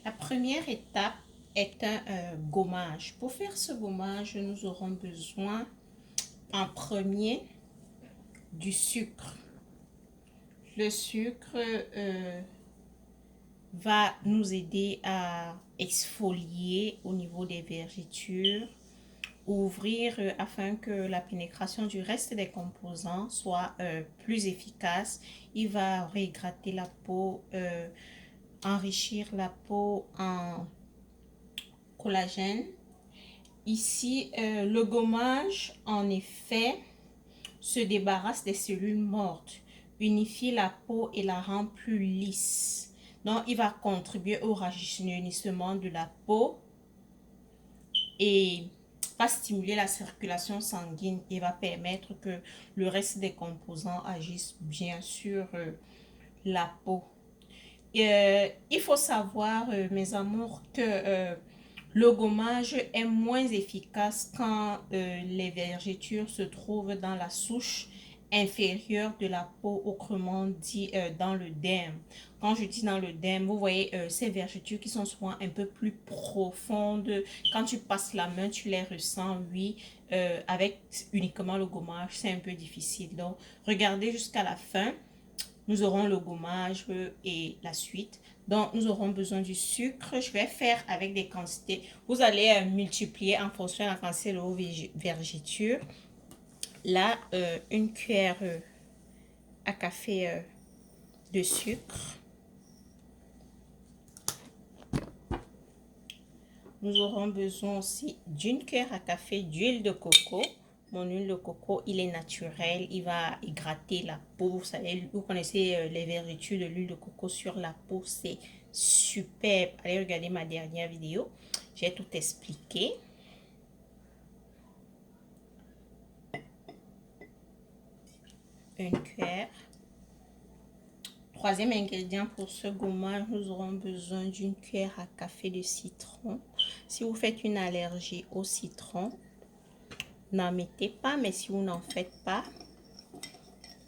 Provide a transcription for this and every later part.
La première étape est un gommage. Pour faire ce gommage, nous aurons besoin en premier du sucre. Le sucre va nous aider à exfolier au niveau des vergetures, ouvrir afin que la pénétration du reste des composants soit plus efficace. Il va réhydrater la peau, enrichir la peau en collagène. Ici, le gommage, en effet, se débarrasse des cellules mortes, unifie la peau et la rend plus lisse. Donc, il va contribuer au rajeunissement de la peau et va stimuler la circulation sanguine et va permettre que le reste des composants agissent bien sur la peau. Il faut savoir, mes amours, que le gommage est moins efficace quand les vergetures se trouvent dans la souche inférieure de la peau, autrement dit dans le derme. Quand je dis dans le derme, vous voyez ces vergetures qui sont souvent un peu plus profondes. Quand tu passes la main, tu les ressens, oui. Avec uniquement le gommage, c'est un peu difficile. Donc, regardez jusqu'à la fin. Nous aurons le gommage et la suite. Donc, nous aurons besoin du sucre. Je vais faire avec des quantités. Vous allez multiplier en fonction de la quantité de vos vergetures. Là, une cuillère à café de sucre. Nous aurons besoin aussi d'une cuillère à café d'huile de coco. Mon huile de coco, il est naturel, il va hydrater la peau. Vous savez, vous connaissez les vertus de l'huile de coco sur la peau, c'est superbe. Allez regarder ma dernière vidéo, j'ai tout expliqué. Une cuillère. Troisième ingrédient pour ce gommage, nous aurons besoin d'une cuillère à café de citron. Si vous faites une allergie au citron, n'en mettez pas, mais si vous n'en faites pas,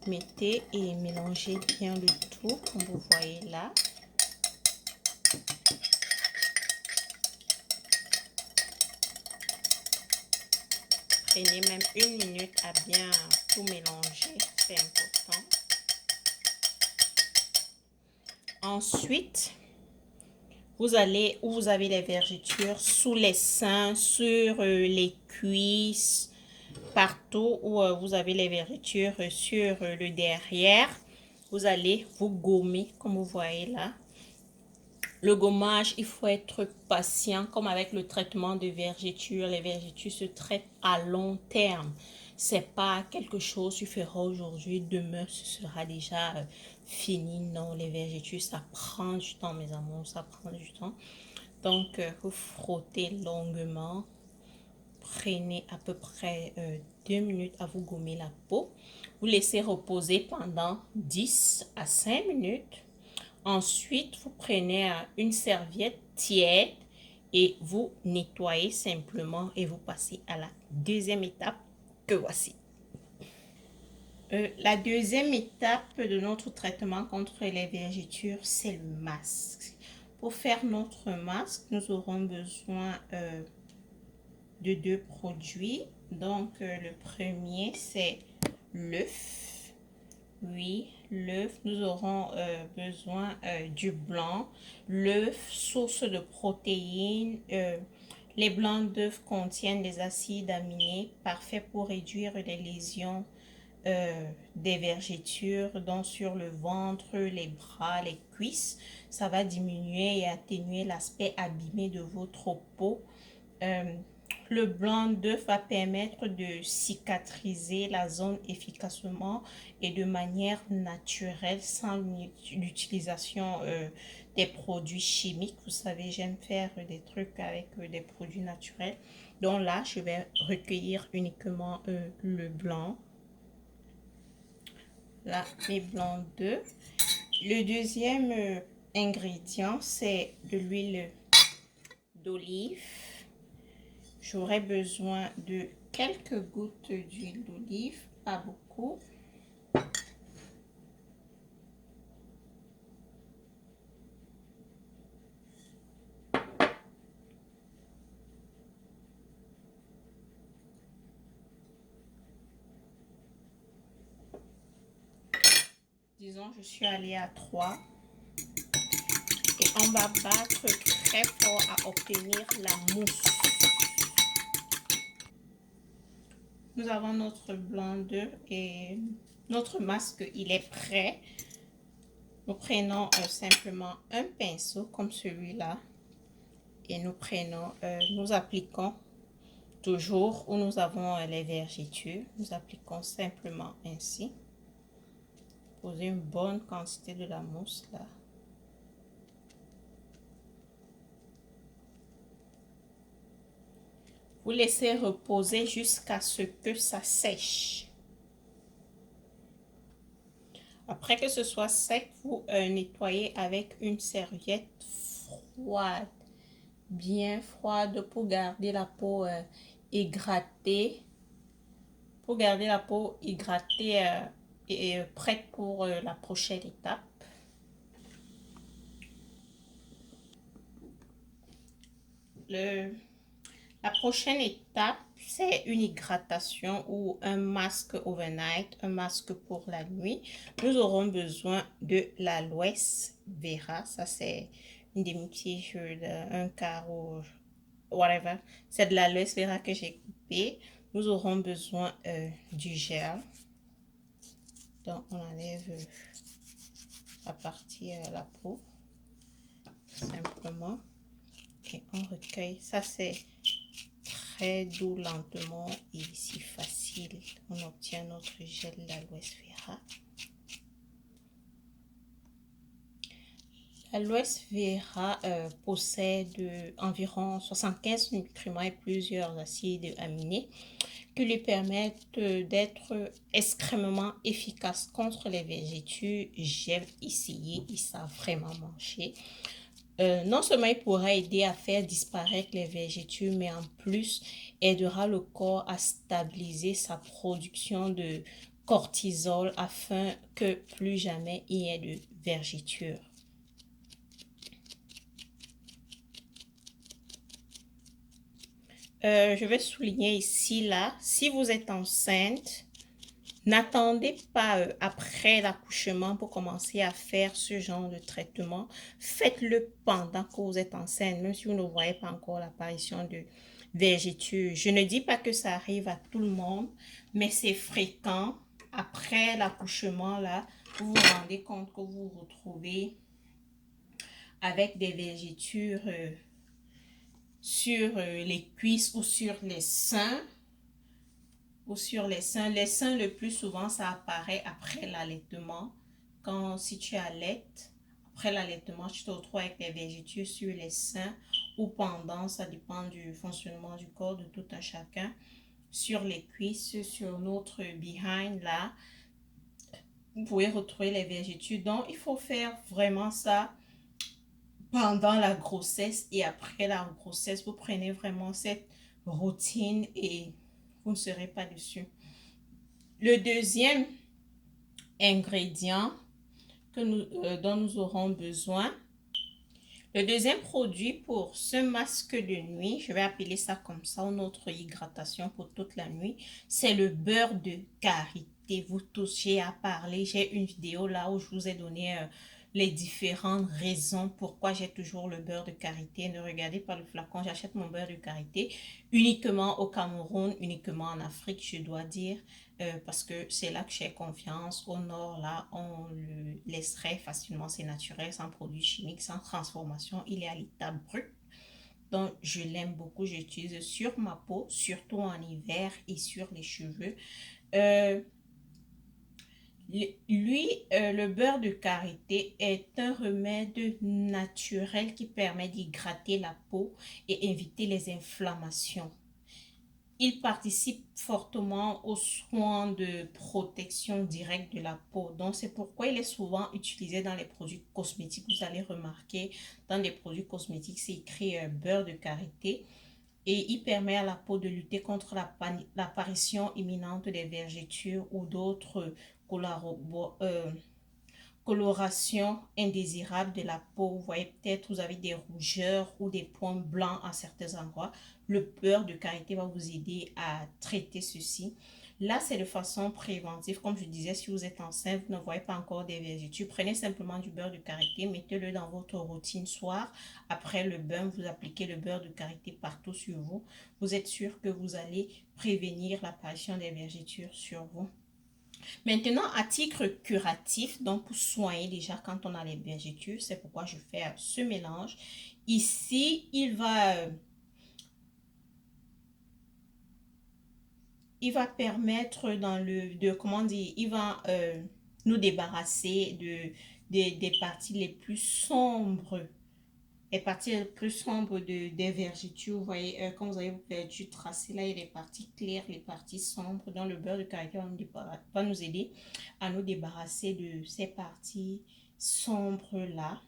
mettez et mélangez bien le tout, comme vous voyez là. Prenez même une minute à bien tout mélanger, c'est important. Ensuite, vous allez où vous avez les vergetures, sous les seins, sur les cuisses, partout où vous avez les vergetures, sur le derrière. Vous allez vous gommer, comme vous voyez là. Le gommage, il faut être patient, comme avec le traitement de vergetures. Les vergetures se traitent à long terme. C'est pas quelque chose que tu feras aujourd'hui, demain ce sera déjà fini. Non, les vergetures, ça prend du temps, mes amours, ça prend du temps. Donc, vous frottez longuement. Prenez à peu près 2 minutes à vous gommer la peau. Vous laissez reposer pendant 10 à 5 minutes. Ensuite, vous prenez une serviette tiède et vous nettoyez simplement et vous passez à la deuxième étape que voici. La deuxième étape de notre traitement contre les vergetures, c'est le masque. Pour faire notre masque, nous aurons besoin de 2 produits. Donc, le premier, c'est l'œuf. Oui, l'œuf, nous aurons besoin du blanc. L'œuf, source de protéines. Les blancs d'œufs contiennent des acides aminés parfaits pour réduire les lésions des vergetures, donc sur le ventre, les bras, les cuisses. Ça va diminuer et atténuer l'aspect abîmé de votre peau. Le blanc d'œuf va permettre de cicatriser la zone efficacement et de manière naturelle sans l'utilisation des produits chimiques. Vous savez, j'aime faire des trucs avec des produits naturels. Donc là, je vais recueillir uniquement le blanc. Là, mes blancs d'œuf. Le deuxième ingrédient, c'est de l'huile d'olive. J'aurai besoin de quelques gouttes d'huile d'olive, pas beaucoup. Disons, je suis allée à 3 et on va battre très fort à obtenir la mousse. Nous avons notre blanc d'œuf et notre masque, il est prêt. Nous prenons simplement un pinceau comme celui-là et nous appliquons toujours où nous avons les vergetures. Nous appliquons simplement ainsi. Poser une bonne quantité de la mousse là. Vous laissez reposer jusqu'à ce que ça sèche. Après que ce soit sec, vous nettoyez avec une serviette froide, bien froide pour garder la peau hydratée. Pour garder la peau hydratée et prête pour la prochaine étape. La prochaine étape, c'est une hydratation ou un masque overnight, un masque pour la nuit. Nous aurons besoin de l'aloès vera. Ça, c'est une demi-tige d'un quart ou whatever. C'est de l'aloès vera que j'ai coupé. Nous aurons besoin du gel. Donc, on enlève la partie la peau simplement et on recueille. Ça, c'est très doux, lentement et si facile. On obtient notre gel d'aloès vera. L'aloès vera possède environ 75 nutriments et plusieurs acides aminés qui lui permettent d'être extrêmement efficace contre les vergetures. J'ai essayé et ça a vraiment marché. Non seulement il pourra aider à faire disparaître les vergetures, mais en plus aidera le corps à stabiliser sa production de cortisol afin que plus jamais il y ait de vergetures. Je vais souligner ici, là, si vous êtes enceinte, n'attendez pas après l'accouchement pour commencer à faire ce genre de traitement. Faites-le pendant que vous êtes enceinte, même si vous ne voyez pas encore l'apparition de vergetures. Je ne dis pas que ça arrive à tout le monde, mais c'est fréquent. Après l'accouchement, là, vous vous rendez compte que vous vous retrouvez avec des vergetures sur les cuisses ou sur les seins. Les seins, le plus souvent, ça apparaît après l'allaitement. Si tu allaites, après l'allaitement, tu te retrouves avec des vergetures sur les seins ou pendant, ça dépend du fonctionnement du corps de tout un chacun. Sur les cuisses, sur notre behind, là, vous pouvez retrouver les vergetures. Donc, il faut faire vraiment ça pendant la grossesse et après la grossesse. Vous prenez vraiment cette routine et vous ne serez pas dessus. Le deuxième ingrédient dont nous aurons besoin, le deuxième produit pour ce masque de nuit, je vais appeler ça comme ça, ou notre hydratation pour toute la nuit, c'est le beurre de karité. Vous tous, j'ai à parler, j'ai une vidéo là où je vous ai donné les différentes raisons pourquoi j'ai toujours le beurre de karité. Ne regardez pas le flacon, j'achète mon beurre de karité uniquement au Cameroun, uniquement en Afrique, je dois dire. Parce que c'est là que j'ai confiance. Au nord, là, on le laisserait facilement. C'est naturel, sans produits chimiques, sans transformation. Il est à l'état brut. Donc, je l'aime beaucoup. J'utilise sur ma peau, surtout en hiver et sur les cheveux. Le beurre de karité est un remède naturel qui permet d'hydrater la peau et éviter les inflammations. Il participe fortement aux soins de protection directe de la peau. Donc, c'est pourquoi il est souvent utilisé dans les produits cosmétiques. Vous allez remarquer, dans les produits cosmétiques, c'est écrit beurre de karité. Et il permet à la peau de lutter contre l'apparition imminente des vergetures ou d'autres coloration indésirable de la peau. Vous voyez peut-être vous avez des rougeurs ou des points blancs à certains endroits. Le beurre de karité va vous aider à traiter ceci. Là, c'est de façon préventive. Comme je disais, si vous êtes enceinte, vous ne voyez pas encore des vergetures, prenez simplement du beurre de karité, mettez-le dans votre routine soir. Après le bain, vous appliquez le beurre de karité partout sur vous. Vous êtes sûr que vous allez prévenir l'apparition des vergetures sur vous. Maintenant, à titre curatif, donc pour soigner déjà quand on a les vergetures, c'est pourquoi je fais ce mélange. Ici, il va permettre comment dire, il va nous débarrasser des parties les plus sombres. Les parties les plus sombres des vergetures, vous voyez, quand vous avez vos vergetures tracées, là, il y a les parties claires, les parties sombres. Donc, le beurre de karité va nous aider à nous débarrasser de ces parties sombres-là.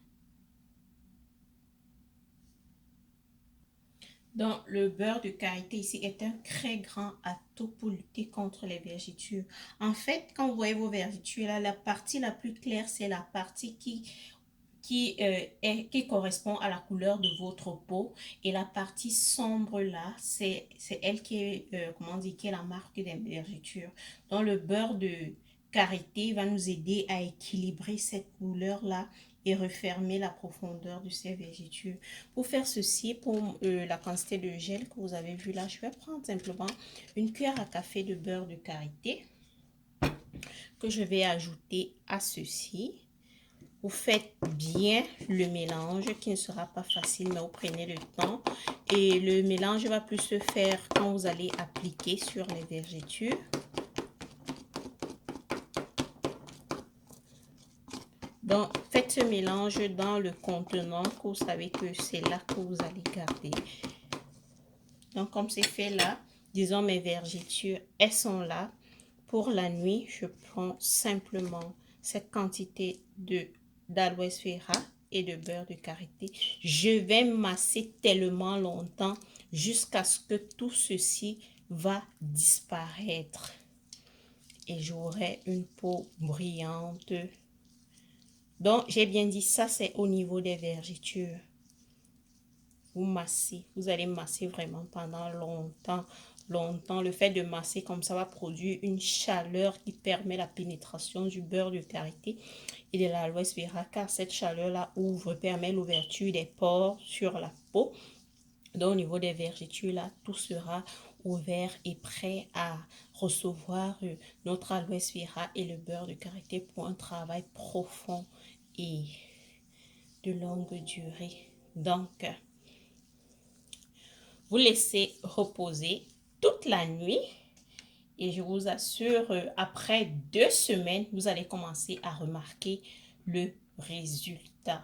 Donc, le beurre de karité ici est un très grand atout pour lutter contre les vergetures. En fait, quand vous voyez vos vergetures, là, la partie la plus claire, c'est la partie qui correspond à la couleur de votre peau. Et la partie sombre là, c'est elle qui est, comment dire, qui est la marque des vergetures. Donc, le beurre de karité va nous aider à équilibrer cette couleur là et refermer la profondeur de ces vergetures. Pour faire ceci, pour la quantité de gel que vous avez vu là, je vais prendre simplement une cuillère à café de beurre de karité que je vais ajouter à ceci. Vous faites bien le mélange qui ne sera pas facile, mais vous prenez le temps. Et le mélange va plus se faire quand vous allez appliquer sur les vergetures. Donc, faites ce mélange dans le contenant que vous savez que c'est là que vous allez garder. Donc, comme c'est fait là, disons mes vergetures, elles sont là. Pour la nuit, je prends simplement cette quantité d'aloès vera et de beurre de karité. Je vais masser tellement longtemps jusqu'à ce que tout ceci va disparaître. Et j'aurai une peau brillante. Donc, j'ai bien dit ça, c'est au niveau des vergetures. Vous massez, vous allez masser vraiment pendant longtemps. Le fait de masser comme ça va produire une chaleur qui permet la pénétration du beurre de karité et de l'aloès vera, car cette chaleur-là permet l'ouverture des pores sur la peau. Donc, au niveau des vergetures, là, tout sera ouvert et prêt à recevoir notre aloès vera et le beurre de karité pour un travail profond et de longue durée. Donc, vous laissez reposer toute la nuit et je vous assure, après 2 semaines, vous allez commencer à remarquer le résultat.